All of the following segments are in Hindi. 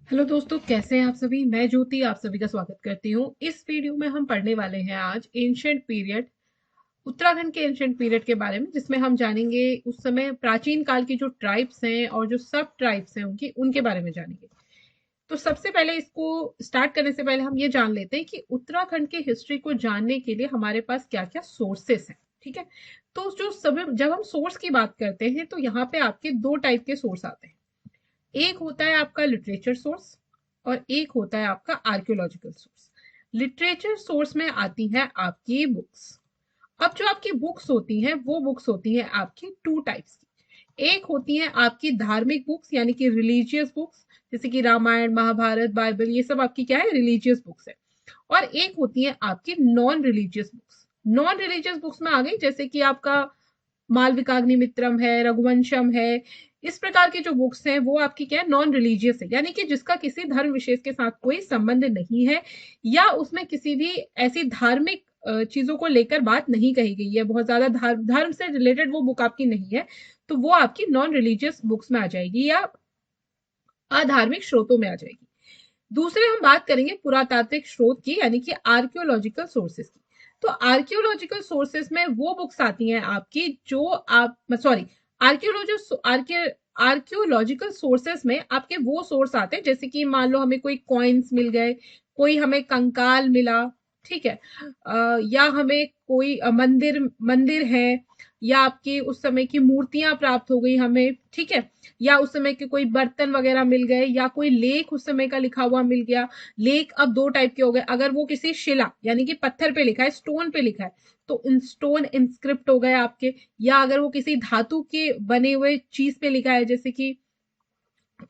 हेलो दोस्तों, कैसे हैं आप सभी। मैं ज्योति आप सभी का स्वागत करती हूँ। इस वीडियो में हम पढ़ने वाले हैं आज एंशियंट पीरियड, उत्तराखंड के एंशियंट पीरियड के बारे में, जिसमें हम जानेंगे उस समय प्राचीन काल की जो ट्राइब्स हैं और जो सब ट्राइब्स हैं उनके बारे में जानेंगे। तो सबसे पहले इसको स्टार्ट करने से पहले हम ये जान लेते हैं कि उत्तराखंड की हिस्ट्री को जानने के लिए हमारे पास क्या क्या सोर्सेस हैं। ठीक है, तो जो सभी जब हम सोर्स की बात करते हैं तो यहाँ पे आपके दो टाइप के सोर्स आते हैं। एक होता है आपका लिटरेचर सोर्स और एक होता है आपका आर्कियोलॉजिकल सोर्स। लिटरेचर सोर्स में आती है आपकी बुक्स। अब जो आपकी बुक्स होती हैं वो बुक्स होती हैं आपकी टू टाइप्स की। एक होती है आपकी धार्मिक बुक्स यानी कि रिलीजियस बुक्स, जैसे कि रामायण महाभारत बाइबल, ये सब आपकी क्या है, रिलीजियस बुक्स है। और एक होती है आपकी non religious books. Non religious books में आ गई जैसे कि आपका मालविकाग्निमित्रम है, रघुवंशम है। इस प्रकार की जो बुक्स हैं वो आपकी क्या है, नॉन रिलीजियस है, यानी कि जिसका किसी धर्म विशेष के साथ कोई संबंध नहीं है या उसमें किसी भी ऐसी धार्मिक चीजों को लेकर बात नहीं कही गई है, बहुत ज्यादा धर्म से रिलेटेड वो बुक आपकी नहीं है, तो वो आपकी नॉन रिलीजियस बुक्स में आ जाएगी या अधार्मिक स्रोतों में आ जाएगी। दूसरे हम बात करेंगे पुरातात्विक स्रोत की, यानी कि आर्कियोलॉजिकल सोर्सेस की। तो आर्कियोलॉजिकल सोर्सेस में वो बुक्स आती हैं आपकी जो आप सॉरी आर्कियोलॉजी आर्कियोलॉजिकल सोर्सेस में आपके वो सोर्स आते हैं जैसे कि मान लो हमें कोई कॉइन्स मिल गए, कोई हमें कंकाल मिला, ठीक है, या हमें कोई मंदिर मंदिर है, या आपकी उस समय की मूर्तियां प्राप्त हो गई हमें, ठीक है, या उस समय के कोई बर्तन वगैरह मिल गए, या कोई लेख उस समय का लिखा हुआ मिल गया। लेख अब दो टाइप के हो गए, अगर वो किसी शिला यानी कि पत्थर पे लिखा है, स्टोन पे लिखा है, तो स्टोन इंस्क्रिप्ट हो गए आपके, या अगर वो किसी धातु के बने हुए चीज पे लिखा है जैसे कि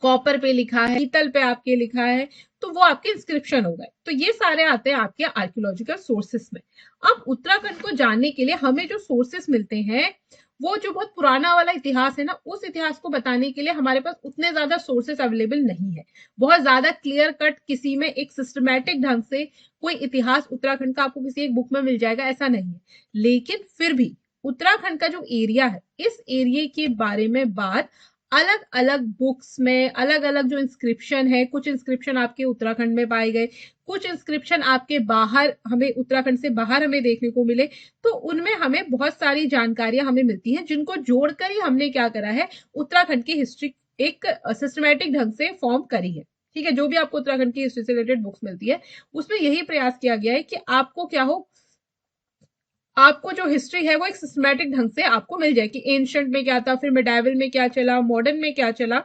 कॉपर पे लिखा है, पीतल पे आपके लिखा है, तो वो आपके इंस्क्रिप्शन हो गए। तो ये सारे आते हैं आपके आर्कियोलॉजिकल सोर्सेस में। अब उत्तराखंड को जानने के लिए हमें जो सोर्सेस मिलते हैं वो जो बहुत पुराना वाला इतिहास है ना, उस इतिहास को बताने के लिए हमारे पास उतने ज्यादा सोर्सेस अवेलेबल नहीं है। बहुत ज्यादा क्लियर कट किसी में एक सिस्टमैटिक ढंग से कोई इतिहास उत्तराखंड का आपको किसी एक बुक में मिल जाएगा, ऐसा नहीं है। लेकिन फिर भी उत्तराखंड का जो एरिया है, इस एरिया के बारे में बात अलग अलग बुक्स में, अलग अलग जो इंस्क्रिप्शन है, कुछ इंस्क्रिप्शन आपके उत्तराखंड में पाए गए, कुछ इंस्क्रिप्शन आपके बाहर हमें उत्तराखंड से बाहर हमें देखने को मिले, तो उनमें हमें बहुत सारी जानकारियां हमें मिलती हैं जिनको जोड़कर ही हमने क्या करा है, उत्तराखंड की हिस्ट्री एक सिस्टमैटिक ढंग से फॉर्म करी है। ठीक है, जो भी आपको उत्तराखंड की हिस्ट्री से रिलेटेड बुक्स मिलती है उसमें यही प्रयास किया गया है कि आपको क्या हो, आपको जो हिस्ट्री है वो एक सिस्टमैटिक ढंग से आपको मिल जाए कि एंशंट में क्या था, फिर मिडाइवल में क्या चला, मॉडर्न में क्या चला,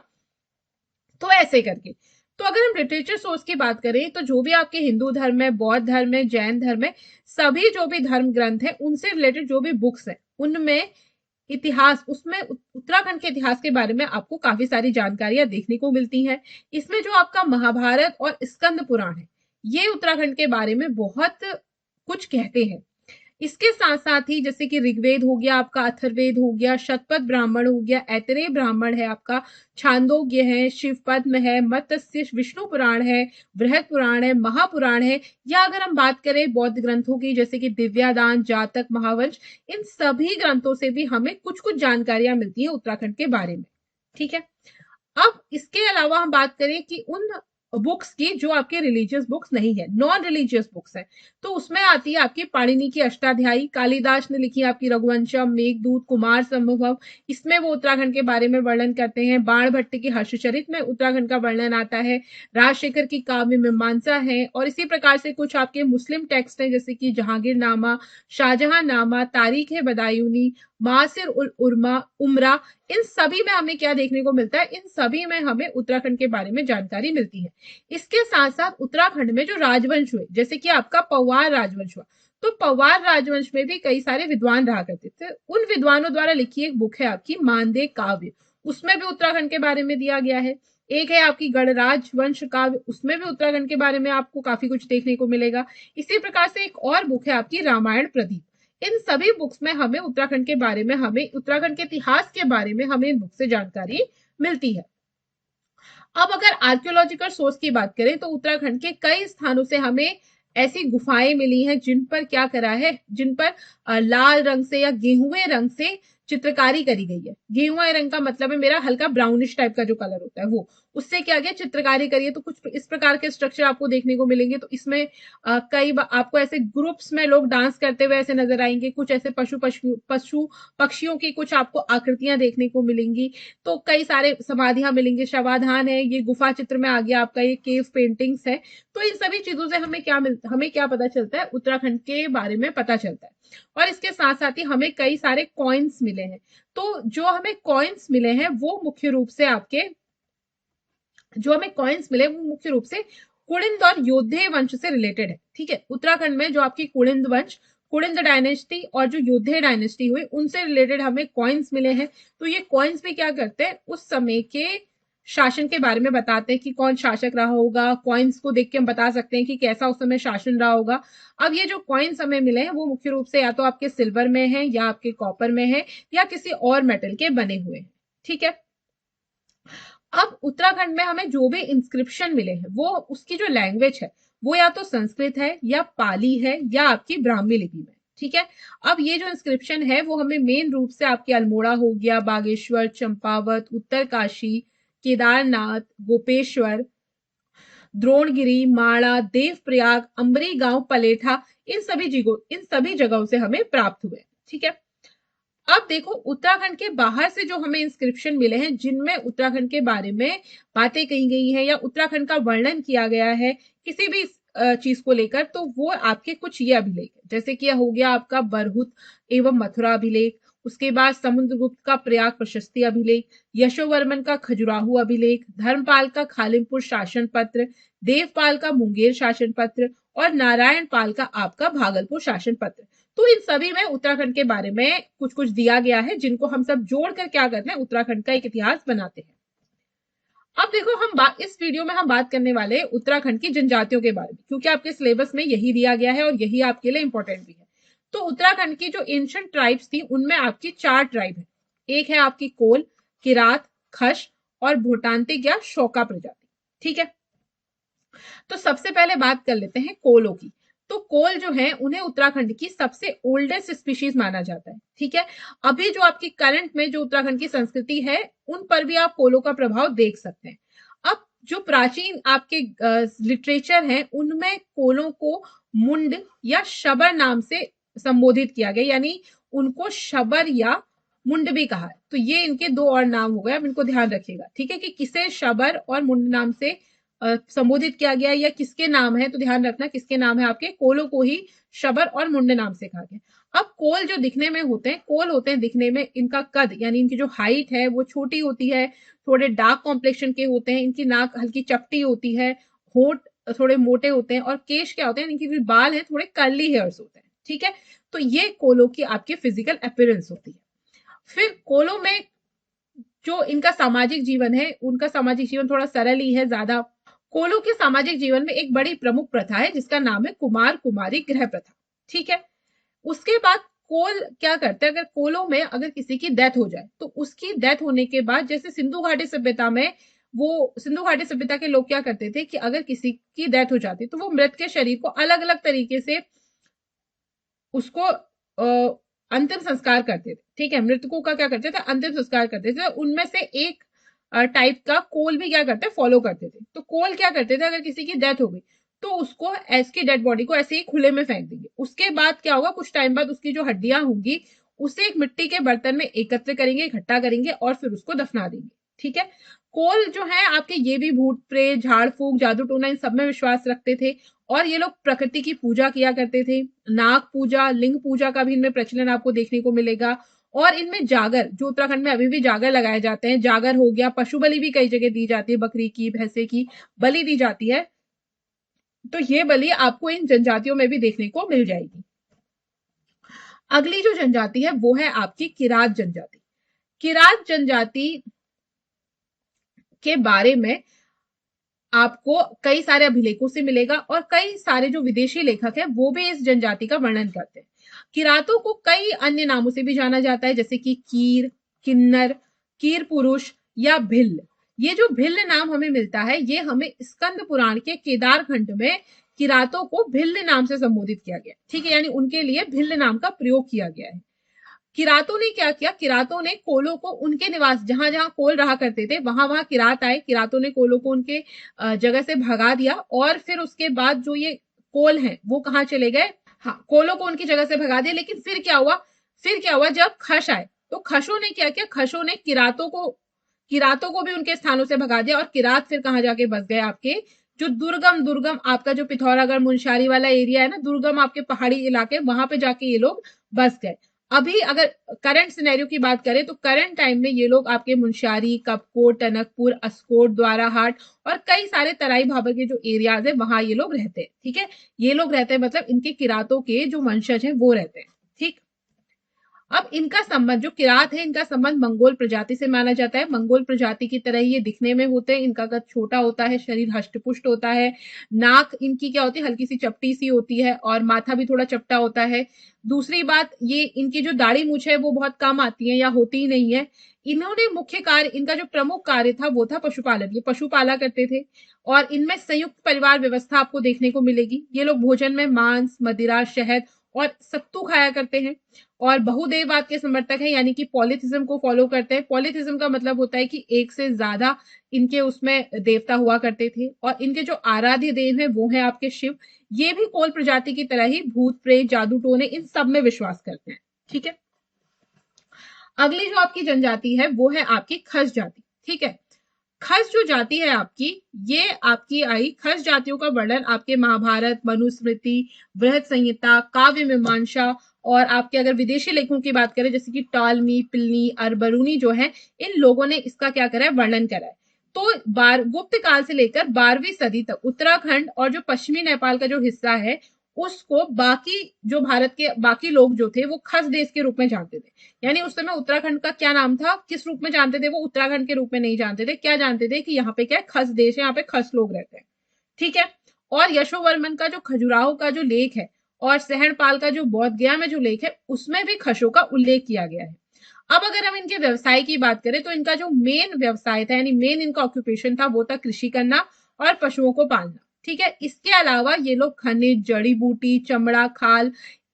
तो ऐसे करके। तो अगर हम लिटरेचर सोर्स की बात करें तो जो भी आपके हिंदू धर्म है, बौद्ध धर्म है, जैन धर्म है, सभी जो भी धर्म ग्रंथ है उनसे रिलेटेड जो भी बुक्स है उनमें इतिहास, उसमें उत्तराखंड के इतिहास के बारे में आपको काफी सारी जानकारियां देखने को मिलती हैं। इसमें जो आपका महाभारत और स्कंद पुराण है, ये उत्तराखंड के बारे में बहुत कुछ कहते हैं। इसके साथ साथ ही जैसे कि ऋग्वेद हो गया आपका, अथर्ववेद हो गया, शतपथ ब्राह्मण हो गया, ऐतरेय ब्राह्मण है आपका, छांदोग्य है, शिव पद्म है, मत्स्य विष्णु पुराण है, बृहद पुराण है, महापुराण है, या अगर हम बात करें बौद्ध ग्रंथों की जैसे कि दिव्यादान, जातक, महावंश, इन सभी ग्रंथों से भी हमें कुछ कुछ जानकारियां मिलती है उत्तराखंड के बारे में। ठीक है, अब इसके अलावा हम बात करें कि उन बुक्स की जो आपके रिलीजियस बुक्स नहीं है, नॉन रिलीजियस बुक्स है, तो उसमें आती है आपकी पाणिनि की अष्टाध्यायी, कालिदास ने लिखी आपकी रघुवंशम, मेघदूत, कुमार संभव, इसमें वो उत्तराखंड के बारे में वर्णन करते हैं। बाण भट्ट की हर्षचरित में उत्तराखंड का वर्णन आता है। राजशेखर की काव्य मीमांसा है, और इसी प्रकार से कुछ आपके मुस्लिम टेक्स्ट हैं जैसे कि जहांगीर नामा, शाहजहां नामा, तारीख है बदायूनी, मासिर उल उर्मा उमरा, इन सभी में हमें क्या देखने को मिलता है, इन सभी में हमें उत्तराखंड के बारे में जानकारी मिलती है। इसके साथ साथ उत्तराखंड में जो राजवंश हुए जैसे कि आपका पवार राजवंश हुआ, तो पवार राजवंश में भी कई सारे विद्वान रहा करते थे। उन विद्वानों द्वारा लिखी एक बुक है आपकी मानदेय काव्य, उसमें भी उत्तराखंड के बारे में दिया गया है। एक है आपकी गणराज वंश काव्य, उसमें भी उत्तराखंड के बारे में आपको काफी कुछ देखने को मिलेगा। इसी प्रकार से एक और बुक है आपकी रामायण प्रदीप। इन सभी बुक्स में हमें उत्तराखंड के बारे में, हमें उत्तराखंड के इतिहास के बारे में हमें इन बुक से जानकारी मिलती है। अब अगर आर्कियोलॉजिकल सोर्स की बात करें तो उत्तराखंड के कई स्थानों से हमें ऐसी गुफाएं मिली हैं जिन पर क्या करा है, जिन पर लाल रंग से या गेहुए रंग से चित्रकारी करी गई है। गेहुआ रंग का मतलब है मेरा हल्का ब्राउनिश टाइप का जो कलर होता है वो, उससे क्या किया, चित्रकारी करिए। तो कुछ इस प्रकार के स्ट्रक्चर आपको देखने को मिलेंगे। तो इसमें कई आपको ऐसे ग्रुप्स में लोग डांस करते हुए ऐसे नजर आएंगे। कुछ ऐसे पशु पक्षियों की कुछ आपको आकृतियां देखने को मिलेंगी। तो कई सारे समाधियां मिलेंगी, शवाधान है, ये गुफा चित्र में आ गया आपका, ये केव पेंटिंग्स है। तो इन सभी चीजों से हमें क्या पता चलता है, उत्तराखंड के बारे में पता चलता है। और इसके साथ साथ ही हमें कई सारे कॉइन्स मिले हैं। तो जो हमें कॉइन्स मिले हैं वो मुख्य रूप से आपके, जो हमें कॉइन्स मिले वो मुख्य रूप से कुलिंद और योद्धे वंश से रिलेटेड है। ठीक है, उत्तराखंड में जो आपकी कुलिंद वंश, कुलिंद डायनेस्टी और जो योद्धे डायनेस्टी हुई, उनसे रिलेटेड हमें कॉइन्स मिले हैं। तो ये कॉइन्स भी क्या करते हैं, उस समय के शासन के बारे में बताते हैं कि कौन शासक रहा होगा। कॉइन्स को देख के हम बता सकते हैं कि कैसा उस समय शासन रहा होगा। अब ये जो कॉइन्स हमें मिले हैं वो मुख्य रूप से या तो आपके सिल्वर में है, या आपके कॉपर में है, या किसी और मेटल के बने हुए हैं। ठीक है, अब उत्तराखंड में हमें जो भी इंस्क्रिप्शन मिले हैं वो उसकी जो लैंग्वेज है वो या तो संस्कृत है, या पाली है, या आपकी ब्राह्मी लिपि में। ठीक है, अब ये जो इंस्क्रिप्शन है वो हमें मेन रूप से आपके अल्मोड़ा हो गया, बागेश्वर, चंपावत, उत्तरकाशी, केदारनाथ, गोपेश्वर, द्रोणगिरी, माणा, देवप्रयाग, अम्बरी गांव, पलेठा, इन सभी जगहों से हमें प्राप्त हुए। ठीक है, अब देखो उत्तराखंड के बाहर से जो हमें इंस्क्रिप्शन मिले हैं जिनमें उत्तराखंड के बारे में बातें कही गई है या उत्तराखंड का वर्णन किया गया है किसी भी चीज को लेकर, तो वो आपके कुछ ये अभिलेख है। जैसे कि हो गया आपका बरहुत एवं मथुरा अभिलेख, उसके बाद समुद्रगुप्त का प्रयाग प्रशस्ति अभिलेख, यशोवर्मन का खजुराहो अभिलेख, धर्मपाल का खालिमपुर शासन पत्र, देवपाल का मुंगेर शासन पत्र, और नारायण पाल का आपका भागलपुर शासन पत्र। तो इन सभी में उत्तराखंड के बारे में कुछ कुछ दिया गया है, जिनको हम सब जोड़कर क्या करते हैं, उत्तराखंड का एक इतिहास बनाते हैं। अब देखो इस वीडियो में हम बात करने वाले हैं उत्तराखंड की जनजातियों के बारे में, क्योंकि आपके सिलेबस में यही दिया गया है और यही आपके लिए इंपॉर्टेंट भी है। तो उत्तराखंड की जो एंशिएंट ट्राइब्स थी उनमें आपकी 4 ट्राइब है। एक है आपकी कोल, किरात, खश और भोटांतिक या शोका प्रजाति। ठीक है, तो सबसे पहले बात कर लेते हैं कोलों की। तो कोल जो है उन्हें उत्तराखंड की सबसे ओल्डेस्ट स्पीशीज माना जाता है। ठीक है, अभी जो आपकी करंट में जो उत्तराखंड की संस्कृति है उन पर भी आप कोलों का प्रभाव देख सकते हैं। अब जो प्राचीन आपके लिटरेचर है उनमें कोलों को मुंड या शबर नाम से संबोधित किया गया, यानी उनको शबर या मुंड भी कहा है। तो ये इनके 2 और नाम हो गए, अब इनको ध्यान रखिएगा। ठीक है, कि किसे शबर और मुंड नाम से संबोधित किया गया या किसके नाम है, तो ध्यान रखना किसके नाम है, आपके कोलों को ही शबर और मुंड नाम से कहा गया। अब कोल जो दिखने में होते हैं, कोल होते हैं दिखने में, इनका कद यानी इनकी जो हाइट है वो छोटी होती है, थोड़े डार्क कॉम्प्लेक्शन के होते हैं, इनकी नाक हल्की चपटी होती है, होठ थोड़े मोटे होते हैं, और केश क्या होते हैं, इनकी जो बाल है थोड़े कर्ली हेयर्स होते हैं। ठीक है, तो ये कोलों की आपकी फिजिकल अपीयरेंस होती है। फिर कोलों में जो इनका सामाजिक जीवन है, उनका सामाजिक जीवन थोड़ा सरल ही है ज्यादा। कोलों के सामाजिक जीवन में एक बड़ी प्रमुख प्रथा है जिसका नाम है कुमार कुमारी गृह प्रथा। ठीक है, उसके बाद कोल क्या करते हैं, अगर कोलों में अगर किसी की डेथ हो जाए तो उसकी डेथ होने के बाद, जैसे सिंधु घाटी सभ्यता में, वो सिंधु घाटी सभ्यता के लोग क्या करते थे कि अगर किसी की डेथ हो जाती तो वो मृत के शरीर को अलग अलग तरीके से उसको अंतिम संस्कार करते थे। ठीक है, मृतकों का क्या करते थे, अंतिम संस्कार करते थे। उनमें से एक टाइप का कोल भी क्या करते फॉलो करते थे। तो कोल क्या करते थे, अगर किसी की डेथ हो गई तो उसको ऐसी डेड बॉडी को ऐसे ही खुले में फेंक देंगे। उसके बाद क्या होगा, कुछ टाइम बाद उसकी जो हड्डियां होंगी उसे एक मिट्टी के बर्तन में एकत्र करेंगे, इकट्ठा करेंगे और फिर उसको दफना देंगे। ठीक है, कोल जो है आपके ये भी भूत प्रेत, झाड़ फूक, जादू टोना इन सब में विश्वास रखते थे, और ये लोग प्रकृति की पूजा किया करते थे। नाग पूजा, लिंग पूजा का भी इनमें प्रचलन आपको देखने को मिलेगा। और इनमें जागर, जो उत्तराखंड में अभी भी जागर लगाए जाते हैं, जागर हो गया, पशु बलि भी कई जगह दी जाती है, बकरी की, भैंसे की बलि दी जाती है। तो ये बलि आपको इन जनजातियों में भी देखने को मिल जाएगी। अगली जो जनजाति है वो है आपकी किरात जनजाति। किरात जनजाति के बारे में आपको कई सारे अभिलेखों से मिलेगा, और कई सारे जो विदेशी लेखक हैं वो भी इस जनजाति का वर्णन करते हैं। किरातों को कई अन्य नामों से भी जाना जाता है, जैसे कि कीर, किन्नर, कीर पुरुष या भिल्ल। ये जो भिल्ल नाम हमें मिलता है ये हमें स्कंद पुराण के केदार खंड में किरातों को भिल्ल नाम से संबोधित किया गया। ठीक है, यानी उनके लिए भिल्ल नाम का प्रयोग किया गया है। किरातों ने क्या किया, किरातों ने कोलों को उनके निवास, जहां जहां कोल रहा करते थे वहां वहां किरात आए, किरातों ने कोलों को उनके जगह से भगा दिया। और फिर उसके बाद जो ये कोल हैं वो कहाँ चले गए, हाँ कोलों को उनकी जगह से भगा दिया। लेकिन फिर क्या हुआ, फिर क्या हुआ, जब खश आए तो खशों ने क्या किया, खशों ने किरातों को भी उनके स्थानों से भगा दिया। और किरात फिर कहाँ जाके बस गए, आपके जो दुर्गम दुर्गम आपका जो पिथौरागढ़ मुंशारी वाला एरिया है ना, दुर्गम आपके पहाड़ी इलाके, वहां पे जाके ये लोग बस गए। अभी अगर करंट सिनेरियो की बात करें तो करंट टाइम में ये लोग आपके मुंशारी, कपकोट, टनकपुर, अस्कोट, द्वाराहाट और कई सारे तराई भाबर के जो एरियाज है वहां ये लोग रहते हैं। ठीक है, ये लोग रहते हैं मतलब इनके किरातों के जो वंशज हैं वो रहते हैं। ठीक, अब इनका संबंध, जो किरात है इनका संबंध मंगोल प्रजाति से माना जाता है। मंगोल प्रजाति की तरह ये दिखने में होते हैं, इनका कद छोटा होता है, शरीर हष्टपुष्ट होता है, नाक इनकी क्या होती है, हल्की सी चपटी सी होती है, और माथा भी थोड़ा चपटा होता है। दूसरी बात, ये इनकी जो दाढ़ी मूछ है वो बहुत कम आती है या होती ही नहीं है। इन्होंने मुख्य कार्य, इनका जो प्रमुख कार्य था वो था पशुपालन, ये पशु पाला करते थे। और इनमें संयुक्त परिवार व्यवस्था आपको देखने को मिलेगी। ये लोग भोजन में मांस, मदिरा, शहद और सत्तू खाया करते हैं। और बहुदेववाद के समर्थक है, यानी कि पॉलिथिज्म को फॉलो करते हैं। पॉलिथिज्म का मतलब होता है कि एक से ज्यादा इनके उसमें देवता हुआ करते थे। और इनके जो आराध्य देव है वो है आपके शिव। ये भी कोल प्रजाति की तरह ही भूत प्रेत, जादू टोने, इन सब में विश्वास करते हैं। ठीक है, अगली जो आपकी जनजाति है वो है आपकी खस जाति। ठीक है, खस जो जाति है आपकी, ये आपकी आई, खस जातियों का वर्णन आपके महाभारत, मनुस्मृति, बृहद संहिता, काव्य मीमांसा और आपके अगर विदेशी लेखों की बात करें जैसे कि टॉलमी, पिलनी, अरबरूनी जो है, इन लोगों ने इसका क्या करा है, वर्णन करा है। तो गुप्त काल से लेकर 12वीं सदी तक उत्तराखंड और जो पश्चिमी नेपाल का जो हिस्सा है उसको बाकी जो भारत के बाकी लोग जो थे वो खस देश के रूप में जानते थे। यानी उस समय उत्तराखंड का क्या नाम था, किस रूप में जानते थे, वो उत्तराखंड के रूप में नहीं जानते थे, क्या जानते थे कि यहाँ पे क्या है, खस देश है, यहाँ पे खस लोग रहते हैं। ठीक है, और यशोवर्मन का जो खजुराहो का जो लेख है और सहनपाल का जो बौद्ध गया में जो लेख है उसमें भी खसों का उल्लेख किया गया है। अब अगर हम इनके व्यवसाय की बात करें तो इनका जो मेन व्यवसाय था, यानी मेन इनका ऑक्यूपेशन था, वो था कृषि करना और पशुओं को पालना। ठीक है, इसके अलावा ये लोग खनिज, जड़ी बूटी, चमड़ा, खाल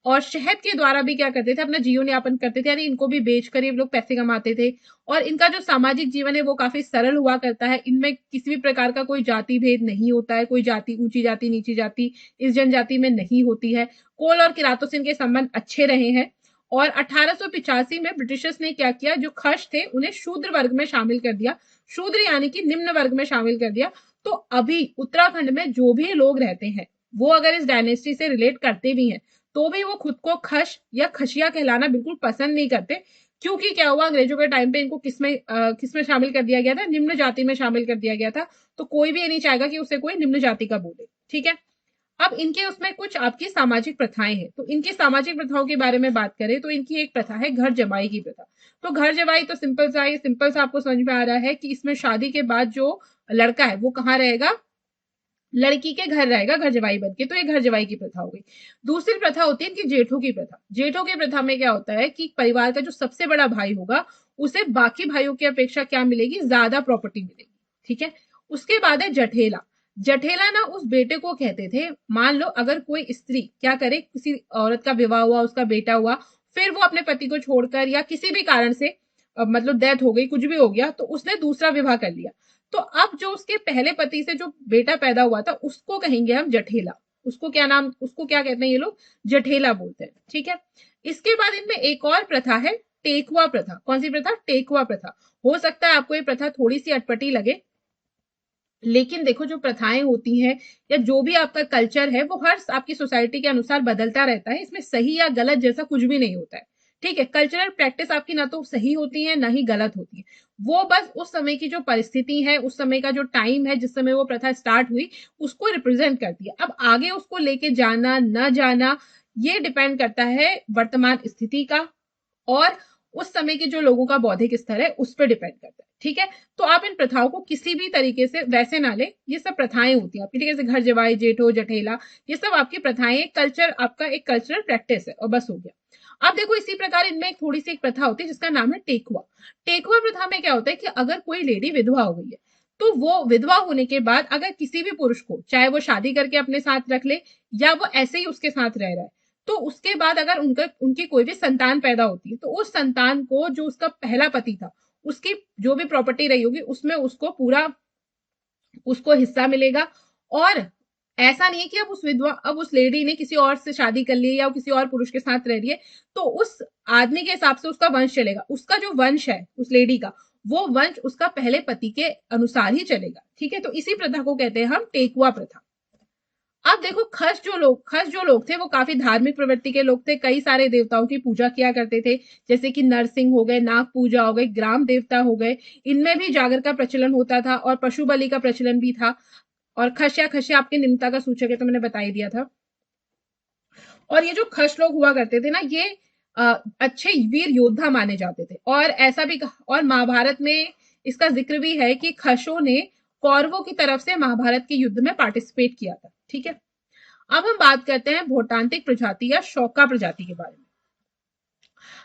और शहद के द्वारा भी क्या करते थे, अपना जीवन यापन करते थे, यानी इनको भी बेचकर ये लोग पैसे कमाते थे। और इनका जो सामाजिक जीवन है वो काफी सरल हुआ करता है, इनमें किसी भी प्रकार का कोई जाति भेद नहीं होता है, कोई जाति, ऊंची जाति, नीची जाति इस जनजाति में नहीं होती है। कोल और किरातों से इनके संबंध अच्छे रहे हैं। और 1885 में ब्रिटिशर्स ने क्या किया, जो खश थे उन्हें शूद्र वर्ग में शामिल कर दिया, शूद्र यानी कि निम्न वर्ग में शामिल कर दिया। तो अभी उत्तराखंड में जो भी लोग रहते हैं वो अगर इस डायनेस्टी से रिलेट करते भी हैं तो भी वो खुद को खश या खशिया कहलाना बिल्कुल पसंद नहीं करते। क्योंकि क्या हुआ, अंग्रेजों के टाइम पे इनको किसमें शामिल कर दिया गया था, निम्न जाति में शामिल कर दिया गया था। तो कोई भी ये नहीं चाहेगा कि उसे कोई निम्न जाति का बोले। ठीक है, अब इनके उसमें कुछ आपकी सामाजिक प्रथाएं हैं। तो इनकी सामाजिक प्रथाओं के बारे में बात करें तो इनकी एक प्रथा है घर जमाई की प्रथा। तो घर जमाई तो सिंपल सा आपको समझ में आ रहा है कि इसमें शादी के बाद जो लड़का है वो कहाँ रहेगा, लड़की के घर रहेगा घर जवाई बन के। तो ये घर जवाई की प्रथा हो गई। दूसरी प्रथा होती है इनकी जेठों की प्रथा। जेठों की प्रथा में क्या होता है कि परिवार का जो सबसे बड़ा भाई होगा उसे बाकी भाइयों की अपेक्षा क्या मिलेगी, ज्यादा प्रॉपर्टी मिलेगी। ठीक है, उसके बाद है जठेला। जठेला ना उस बेटे को कहते थे, मान लो अगर कोई स्त्री क्या करे, किसी औरत का विवाह हुआ, उसका बेटा हुआ, फिर वो अपने पति को छोड़कर या किसी भी कारण से मतलब डेथ हो गई, कुछ भी हो गया, तो उसने दूसरा विवाह कर लिया। तो अब जो उसके पहले पति से जो बेटा पैदा हुआ था उसको कहेंगे हम जठेला। उसको क्या नाम, उसको क्या कहते हैं ये लोग, जठेला बोलते हैं। ठीक है, इसके बाद इनमें एक और प्रथा है टेकुआ प्रथा। कौन सी प्रथा, टेकुआ प्रथा। हो सकता है आपको ये प्रथा थोड़ी सी अटपटी लगे, लेकिन देखो जो प्रथाएं होती हैं या जो भी आपका कल्चर है वो हर आपकी सोसाइटी के अनुसार बदलता रहता है, इसमें सही या गलत जैसा कुछ भी नहीं होता है। ठीक है, कल्चरल प्रैक्टिस आपकी ना तो सही होती है ना ही गलत होती है, वो बस उस समय की जो परिस्थिति है, उस समय का जो टाइम है जिस समय वो प्रथा स्टार्ट हुई उसको रिप्रेजेंट करती है। अब आगे उसको लेके जाना ना जाना ये डिपेंड करता है वर्तमान स्थिति का और उस समय के जो लोगों का बौद्धिक स्तर है उस पर डिपेंड करता है। ठीक है, तो आप इन प्रथाओं को किसी भी तरीके से वैसे ना ले, ये सब प्रथाएं होती हैं आपकी। ठीक है, जैसे घर जवाई, जेठो, जठेला, ये सब आपकी प्रथाएं, कल्चर आपका एक कल्चरल प्रैक्टिस है और बस हो गया। अब देखो इसी प्रकार इनमें एक थोड़ी सी एक प्रथा होती है जिसका नाम है टेकुआ। टेकुआ प्रथा में क्या होता है कि अगर कोई लेडी विधवा हो गई है तो वो विधवा होने के बाद अगर किसी भी पुरुष को, चाहे वो शादी करके अपने साथ रख ले या वो ऐसे ही उसके साथ रह रहा है, तो उसके बाद अगर उनकी कोई भी संतान पैदा होती है तो उस संतान को जो उसका पहला पति था उसकी जो भी प्रॉपर्टी रही होगी उसमें उसको हिस्सा मिलेगा। और ऐसा नहीं है कि अब उस लेडी ने किसी और से शादी कर ली या किसी और पुरुष के साथ रह रही है तो उस आदमी के हिसाब से उसका वंश चलेगा। उसका जो वंश है उस लेडी का, वो वंश उसका पहले पति के अनुसार ही चलेगा। ठीक है, तो इसी प्रथा को कहते हैं हम टेकुआ प्रथा। अब देखो, खस जो लोग थे वो काफी धार्मिक प्रवृत्ति के लोग थे। कई सारे देवताओं की पूजा किया करते थे, जैसे कि नरसिंह हो गए, नाग पूजा हो गई, ग्राम देवता हो गए। इनमें भी जागर का प्रचलन होता था और पशु बलि का प्रचलन भी था। और खश या खशिया आपकी निम्नता का सूचक है, तो मैंने बता ही दिया था। और ये जो खश लोग हुआ करते थे ना, ये अच्छे वीर योद्धा माने जाते थे। और ऐसा भी, और महाभारत में इसका जिक्र भी है कि खशों ने कौरवों की तरफ से महाभारत के युद्ध में पार्टिसिपेट किया था। ठीक है, अब हम बात करते हैं भोटांतिक प्रजाति या शौका प्रजाति के बारे में।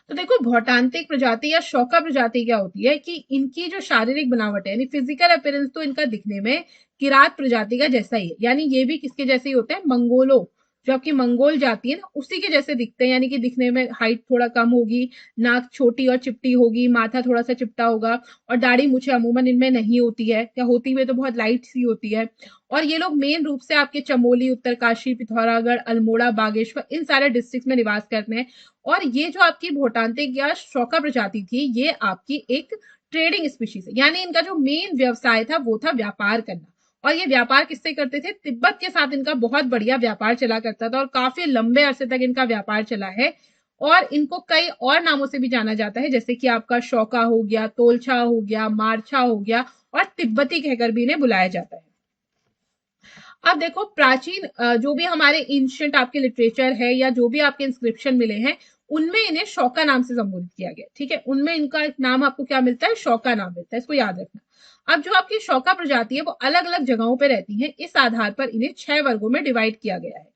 तो देखो, भोटांतिक प्रजाति या शौका प्रजाति क्या होती है कि इनकी जो शारीरिक बनावट है, यानी फिजिकल अपीयरेंस, तो इनका दिखने में किरात प्रजाति का जैसा ही है। यानी ये भी किसके जैसे ही होते हैं, मंगोलों, जो आपकी मंगोल जाति है ना, उसी के जैसे दिखते हैं। यानी कि दिखने में हाइट थोड़ा कम होगी, नाक छोटी और चिपटी होगी, माथा थोड़ा सा चिपटा होगा, और दाढ़ी मूछे अमूमन इनमें नहीं होती है, या होती हुई तो बहुत लाइट सी होती है। और ये लोग मेन रूप से आपके चमोली, उत्तरकाशी, पिथौरागढ़, अल्मोड़ा, बागेश्वर, इन सारे डिस्ट्रिक्ट में निवास करते हैं। और ये जो आपकी भोटांतिक या शौका प्रजाति थी, ये आपकी एक ट्रेडिंग स्पीशीज है। यानी इनका जो मेन व्यवसाय था वो था व्यापार करना। और ये व्यापार किससे करते थे, तिब्बत के साथ इनका बहुत बढ़िया व्यापार चला करता था, और काफी लंबे अरसे तक इनका व्यापार चला है। और इनको कई और नामों से भी जाना जाता है, जैसे कि आपका शौका हो गया, तोलछा हो गया, मारछा हो गया, और तिब्बती कहकर भी इन्हें बुलाया जाता है। अब देखो, प्राचीन जो भी हमारे एंशिएंट आपके लिटरेचर है या जो भी आपके इंस्क्रिप्शन मिले हैं, उनमें इन्हें शौका नाम से संबोधित किया गया। ठीक है, उनमें इनका एक नाम आपको क्या मिलता है, शौका नाम मिलता है, इसको याद रखना। अब जो आपकी शौका प्रजाति है वो अलग अलग जगहों पर रहती है। इस आधार पर इन्हें 6 वर्गों में डिवाइड किया गया है।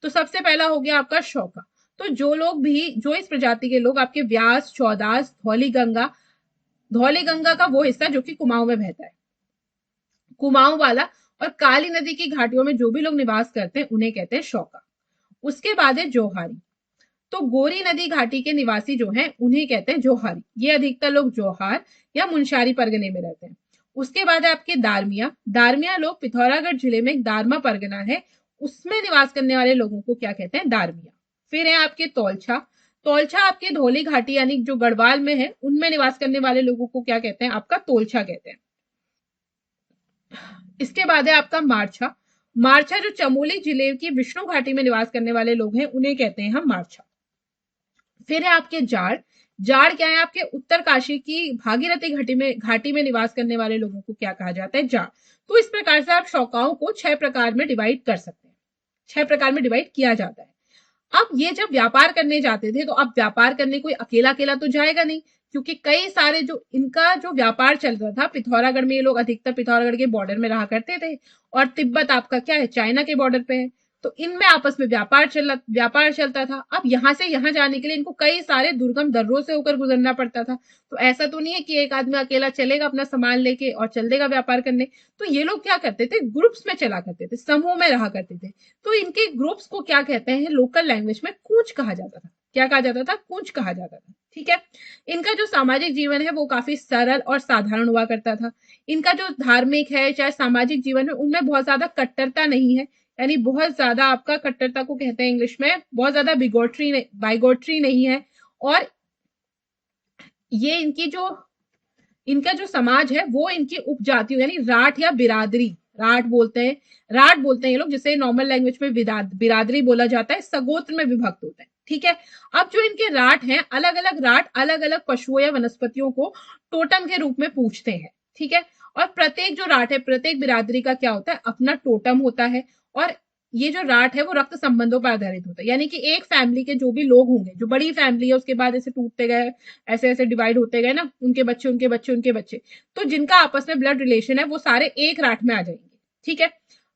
तो सबसे पहला हो गया आपका शौका। तो जो इस प्रजाति के लोग आपके व्यास, चौदास, धौली गंगा का वो हिस्सा जो कि कुमाऊं में बहता है, कुमाऊं वाला, और काली नदी की घाटियों में जो भी लोग निवास करते हैं उन्हें कहते हैं शौका। उसके बाद है जोहारी। तो गोरी नदी घाटी के निवासी जो हैं उन्हें कहते हैं जोहारी। ये अधिकतर लोग जोहार या मुंशारी परगने में रहते हैं। उसके बाद है आपके दारमिया। दारमिया लोग पिथौरागढ़ जिले में एक दारमा परगना है, उसमें निवास करने वाले लोगों को क्या कहते हैं, दारमिया। फिर है आपके तौलछा। तौलछा आपके धौली घाटी यानी जो गढ़वाल में है उनमें निवास करने वाले लोगों को क्या कहते हैं, आपका तोलछा कहते हैं। इसके बाद है आपका मारछा। मारछा जो चमोली जिले की विष्णु घाटी में निवास करने वाले लोग हैं उन्हें कहते हैं हम मारछा। फिर है आपके जाड़। जाड़ क्या है, आपके उत्तर काशी की भागीरथी घाटी में निवास करने वाले लोगों को क्या कहा जाता है, जाड़। तो इस प्रकार से आप शौकाओं को 6 प्रकार में डिवाइड कर सकते हैं, 6 प्रकार में डिवाइड किया जाता है। अब ये जब व्यापार करने जाते थे तो अब व्यापार करने कोई अकेला अकेला तो जाएगा नहीं, क्योंकि कई सारे जो इनका जो व्यापार चल रहा था, पिथौरागढ़ में ये लोग अधिकतर पिथौरागढ़ के बॉर्डर में रहा करते थे, और तिब्बत आपका क्या है, चाइना के बॉर्डर पे है। तो इनमें आपस में व्यापार चलता था। अब यहां से यहां जाने के लिए इनको कई सारे दुर्गम दर्रों से होकर गुजरना पड़ता था। तो ऐसा तो नहीं है कि एक आदमी अकेला चलेगा अपना सामान लेके और चल देगा व्यापार करने। तो ये लोग क्या करते थे, ग्रुप्स में चला करते थे, समूह में रहा करते थे। तो इनके ग्रुप्स को क्या कहते हैं, लोकल लैंग्वेज में कूच कहा जाता था। क्या कहा जाता था, कूच कहा जाता था। ठीक है, इनका जो सामाजिक जीवन है वो काफी सरल और साधारण हुआ करता था। इनका जो धार्मिक है चाहे सामाजिक जीवन है, उनमें बहुत ज्यादा कट्टरता नहीं है। यानी बहुत ज्यादा आपका, कट्टरता को कहते हैं इंग्लिश में, बहुत ज्यादा बाइगोट्री नहीं है। और ये इनका जो समाज है वो इनकी उपजातियों यानी राठ या बिरादरी, राठ बोलते हैं ये लोग, जिसे नॉर्मल लैंग्वेज में बिरादरी बोला जाता है, सगोत्र में विभक्त होते हैं। ठीक है, अब जो इनके राठ हैं, अलग अलग पशुओं या वनस्पतियों को टोटम के रूप में पूजते हैं। ठीक है, और प्रत्येक जो राठ है, प्रत्येक बिरादरी का क्या होता है, अपना टोटम होता है। और ये जो राठ है वो रक्त संबंधों पर आधारित होता है। यानी कि एक फैमिली के जो भी लोग होंगे, जो बड़ी फैमिली है, उसके बाद ऐसे टूटते गए, ऐसे ऐसे डिवाइड होते गए ना, उनके बच्चे, तो जिनका आपस में ब्लड रिलेशन है वो सारे एक राठ में आ जाएंगे। ठीक है,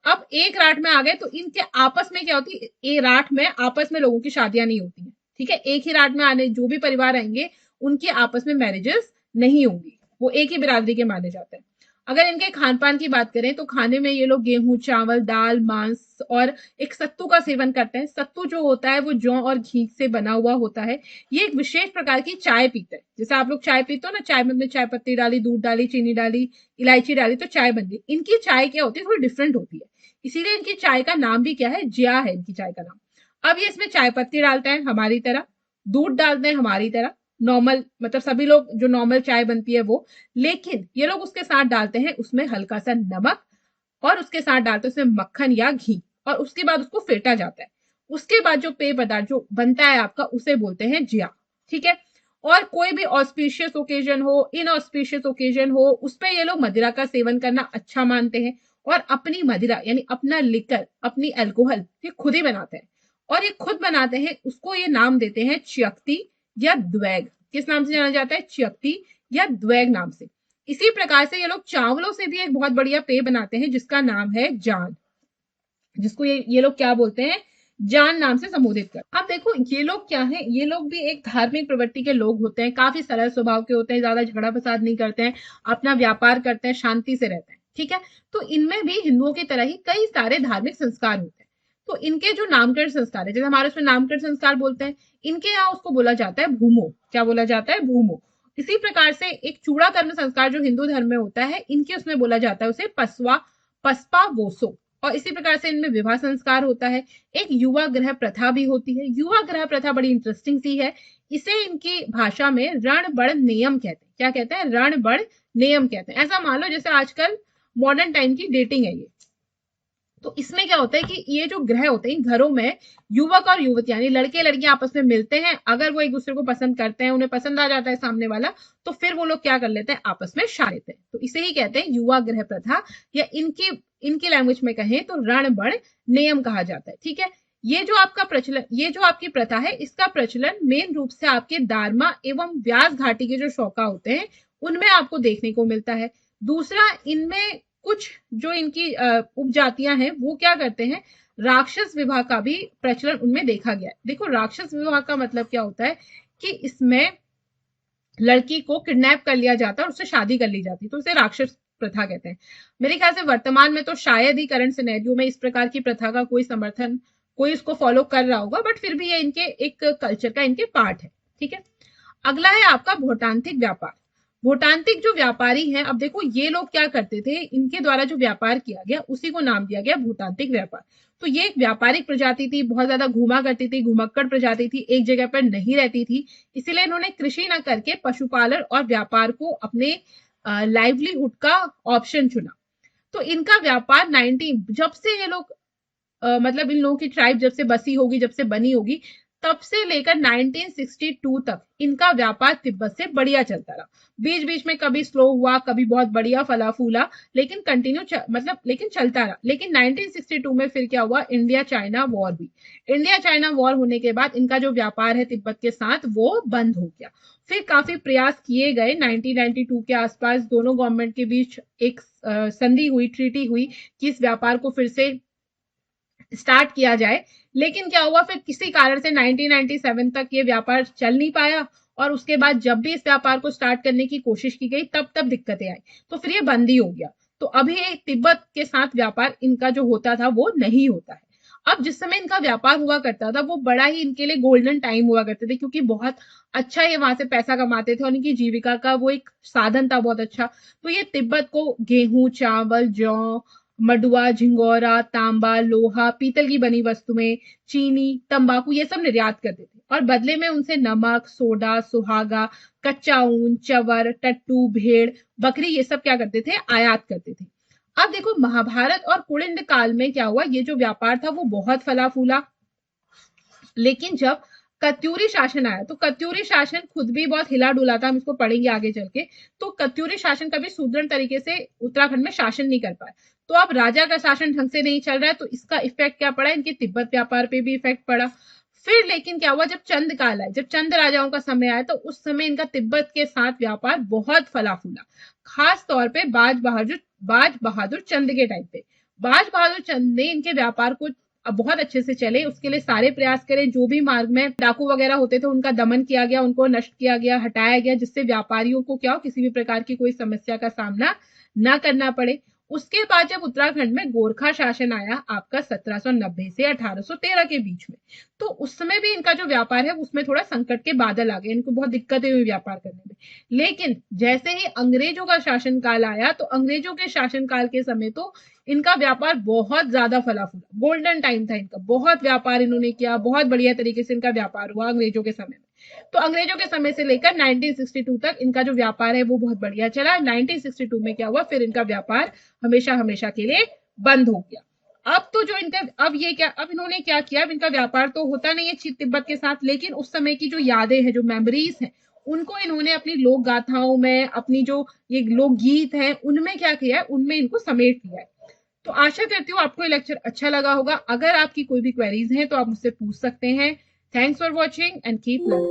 अब एक राठ में आ गए तो इनके आपस में क्या होती है, राठ में आपस में लोगों की शादियां नहीं होती है। ठीक है, एक ही राठ में आने जो भी परिवार आएंगे उनकी आपस में मैरिजेस नहीं होंगी, वो एक ही बिरादरी के माने जाते हैं। अगर इनके खान पान की बात करें तो खाने में ये लोग गेहूं, चावल, दाल, मांस और एक सत्तू का सेवन करते हैं। सत्तू जो होता है वो जौ और घी से बना हुआ होता है। ये एक विशेष प्रकार की चाय पीते हैं। जैसे आप लोग चाय पीते हो ना, चाय में हमने चाय पत्ती डाली, दूध डाली, चीनी डाली, इलायची डाली तो चाय बन गई। इनकी चाय क्या होती है, थोड़ी डिफरेंट होती है, इसीलिए इनकी चाय का नाम भी क्या है, जिया है इनकी चाय का नाम। अब ये इसमें चाय पत्ती डालते हैं हमारी तरह, दूध डालते हैं हमारी तरह, नॉर्मल मतलब सभी लोग जो नॉर्मल चाय बनती है वो, लेकिन ये लोग उसके साथ डालते हैं उसमें हल्का सा नमक, और उसके साथ डालते हैं उसमें मक्खन या घी, और उसके बाद उसको फेंटा जाता है। उसके बाद जो पेय पदार्थ जो बनता है आपका, उसे बोलते हैं जिया। ठीक है। और कोई भी ऑस्पिशियस ओकेजन हो, इनऑस्पिशियस ओकेजन हो, उस पर ये लोग मदिरा का सेवन करना अच्छा मानते हैं, और अपनी मदिरा यानी अपना लिकर, अपनी अल्कोहल ये खुद ही बनाते हैं। और ये खुद बनाते हैं, उसको ये नाम देते हैं च्यक्ति या द्वैग। किस नाम से जाना जाता है, च्यक्ति या द्वैग नाम से। इसी प्रकार से ये लोग चावलों से भी एक बहुत बढ़िया पेय बनाते हैं जिसका नाम है जान, जिसको ये लोग क्या बोलते हैं, जान नाम से संबोधित कर। अब देखो ये लोग क्या है, ये लोग भी एक धार्मिक प्रवृत्ति के लोग होते हैं, काफी सरल स्वभाव के होते हैं, ज्यादा झगड़ा फसाद नहीं करते हैं, अपना व्यापार करते हैं, शांति से रहते हैं। ठीक है। तो इनमें भी हिंदुओं की तरह ही कई सारे धार्मिक संस्कार होते हैं। तो इनके जो नामकरण संस्कार है, जैसे हमारे उसमें नामकरण संस्कार बोलते हैं, इनके यहाँ उसको बोला जाता है भूमो। क्या बोला जाता है, भूमो। इसी प्रकार से एक चूड़ा कर्म संस्कार जो हिंदू धर्म में होता है, इनके उसमें बोला जाता है उसे पसवा, पस्पा वोसो। और इसी प्रकार से इनमें विवाह संस्कार होता है। एक युवा ग्रह प्रथा भी होती है। युवा ग्रह प्रथा बड़ी इंटरेस्टिंग सी है। इसे इनकी भाषा में रण बड़ नियम कहते हैं। क्या कहते हैं, रण बड़ नियम कहते हैं। ऐसा मान लो जैसे आजकल मॉडर्न टाइम की डेटिंग है ये। तो इसमें क्या होता है कि ये जो ग्रह होते हैं, इन घरों में युवक और युवती यानी लड़के लड़कियां आपस में मिलते हैं। अगर वो एक दूसरे को पसंद करते हैं, उन्हें पसंद आ जाता है सामने वाला, तो फिर वो लोग क्या कर लेते हैं, आपस में शादी लेते हैं। तो इसे ही कहते हैं युवा ग्रह प्रथा, या इनकी इनकी लैंग्वेज में कहें तो रणबड़ नियम कहा जाता है। ठीक है। ये जो आपका प्रचलन, ये जो आपकी प्रथा है, इसका प्रचलन मेन रूप से आपके दारमा एवं व्यास घाटी के जो शौका होते हैं उनमें आपको देखने को मिलता है। दूसरा, इनमें कुछ जो इनकी उपजातियां हैं वो क्या करते हैं, राक्षस विवाह का भी प्रचलन उनमें देखा गया है। देखो राक्षस विवाह का मतलब क्या होता है कि इसमें लड़की को किडनैप कर लिया जाता है और उससे शादी कर ली जाती है, तो उसे राक्षस प्रथा कहते हैं। मेरे ख्याल से वर्तमान में तो शायद ही करंट सिनेरियो में इस प्रकार की प्रथा का कोई समर्थन, कोई उसको फॉलो कर रहा होगा, बट फिर भी ये इनके एक कल्चर का इनके पार्ट है। ठीक है। अगला है आपका भोटांतिक व्यापार। भोटांतिक जो व्यापारी हैं, अब देखो ये लोग क्या करते थे, इनके द्वारा जो व्यापार किया गया उसी को नाम दिया गया भोटांतिक व्यापार। तो ये एक व्यापारिक प्रजाति थी, बहुत ज्यादा घूमा करती थी, घुमक्कड़ प्रजाति थी, एक जगह पर नहीं रहती थी। इसीलिए इन्होंने कृषि न करके पशुपालन और व्यापार को अपने लाइवलीहुड का ऑप्शन चुना। तो इनका व्यापार 19 जब से ये लोग मतलब इन लोगों की ट्राइब जब से बसी होगी, जब से बनी होगी, तब से लेकर 1962 तक इनका व्यापार तिब्बत से बढ़िया चलता रहा। बीच बीच में कभी स्लो हुआ, कभी बहुत बढ़िया फला फूला, लेकिन कंटिन्यू मतलब लेकिन चलता रहा। लेकिन 1962 में फिर क्या हुआ, इंडिया चाइना वॉर हुई। इंडिया चाइना वॉर होने के बाद इनका जो व्यापार है तिब्बत के साथ वो बंद हो गया। फिर काफी प्रयास किए गए, 1992 के आसपास दोनों गवर्नमेंट के बीच एक संधि हुई, ट्रीटी हुई कि इस व्यापार को फिर से स्टार्ट किया जाए। लेकिन क्या हुआ, फिर किसी कारण से 1997 तक ये व्यापार चल नहीं पाया, और उसके बाद जब भी इस व्यापार को स्टार्ट करने की कोशिश की गई तब तब दिक्कतें आई, तो फिर ये बंद ही हो गया। तो अभी तिब्बत के साथ व्यापार इनका जो होता था वो नहीं होता है। अब जिस समय इनका व्यापार हुआ करता था वो बड़ा ही इनके लिए गोल्डन टाइम हुआ करते थे, क्योंकि बहुत अच्छा ये वहां से पैसा कमाते थे और इनकी जीविका का वो एक साधन था बहुत अच्छा। तो ये तिब्बत को गेहूं, चावल, जौ, मडुआ, झिंगोरा, तांबा, लोहा, पीतल की बनी वस्तुएं, चीनी, तंबाकू ये सब निर्यात करते थे, और बदले में उनसे नमक, सोडा, सुहागा, कच्चा ऊन, चवर, टट्टू, भेड़, बकरी ये सब क्या करते थे, आयात करते थे। अब देखो महाभारत और कुलिंद काल में क्या हुआ, ये जो व्यापार था वो बहुत फला फूला। लेकिन जब कत्यूरी शासन आया, तो कत्यूरी शासन खुद भी बहुत हिला डुला था, हम इसको पढ़ेंगे आगे चल के। तो कत्यूरी शासन कभी सुदृढ़ तरीके से उत्तराखंड में शासन नहीं कर पाया। तो अब राजा का शासन ढंग से नहीं चल रहा है, तो इसका इफेक्ट क्या पड़ा, इनके तिब्बत व्यापार पे भी इफेक्ट पड़ा। फिर लेकिन क्या हुआ, जब चंद काल आया, जब चंद राजाओं का समय आया, तो उस समय इनका तिब्बत के साथ व्यापार बहुत फला फूला। खास तौर पे बाज बहादुर चंद के टाइम पे बाज बहादुर चंद ने इनके व्यापार को अब बहुत अच्छे से चले, उसके लिए सारे प्रयास करें। जो भी मार्ग में डाकू वगैरह होते थे उनका दमन किया गया, उनको नष्ट किया गया, हटाया गया, जिससे व्यापारियों को क्या हो, किसी भी प्रकार की कोई समस्या का सामना ना करना पड़े। उसके बाद जब उत्तराखंड में गोरखा शासन आया आपका 1790 से 1813 के बीच में, तो उस समय भी इनका जो व्यापार है उसमें थोड़ा संकट के बादल आ गए, इनको बहुत दिक्कतें हुई व्यापार करने में। लेकिन जैसे ही अंग्रेजों का शासन काल आया, तो अंग्रेजों के शासन काल के समय तो इनका व्यापार बहुत ज्यादा फला फूला, गोल्डन टाइम था इनका, बहुत व्यापार इन्होंने किया, बहुत बढ़िया तरीके से इनका व्यापार हुआ अंग्रेजों के समय में। तो अंग्रेजों के समय से लेकर 1962 तक इनका जो व्यापार है वो बहुत बढ़िया चला। 1962 में क्या हुआ, फिर इनका व्यापार हमेशा हमेशा के लिए बंद हो गया। अब तो जो इनका अब इन्होंने क्या किया, अब इनका व्यापार तो होता नहीं है चीन तिब्बत के साथ, लेकिन उस समय की जो यादें हैं, जो मेमोरीज हैं, उनको इन्होंने अपनी लोक गाथाओं में, अपनी जो ये लोकगीत हैं उनमें क्या किया है, उनमें इनको समेट लिया है। तो आशा करती हूँ आपको ये लेक्चर अच्छा लगा होगा। अगर आपकी कोई भी क्वेरीज हैं तो आप मुझसे पूछ सकते हैं। Thanks for watching and keep learning.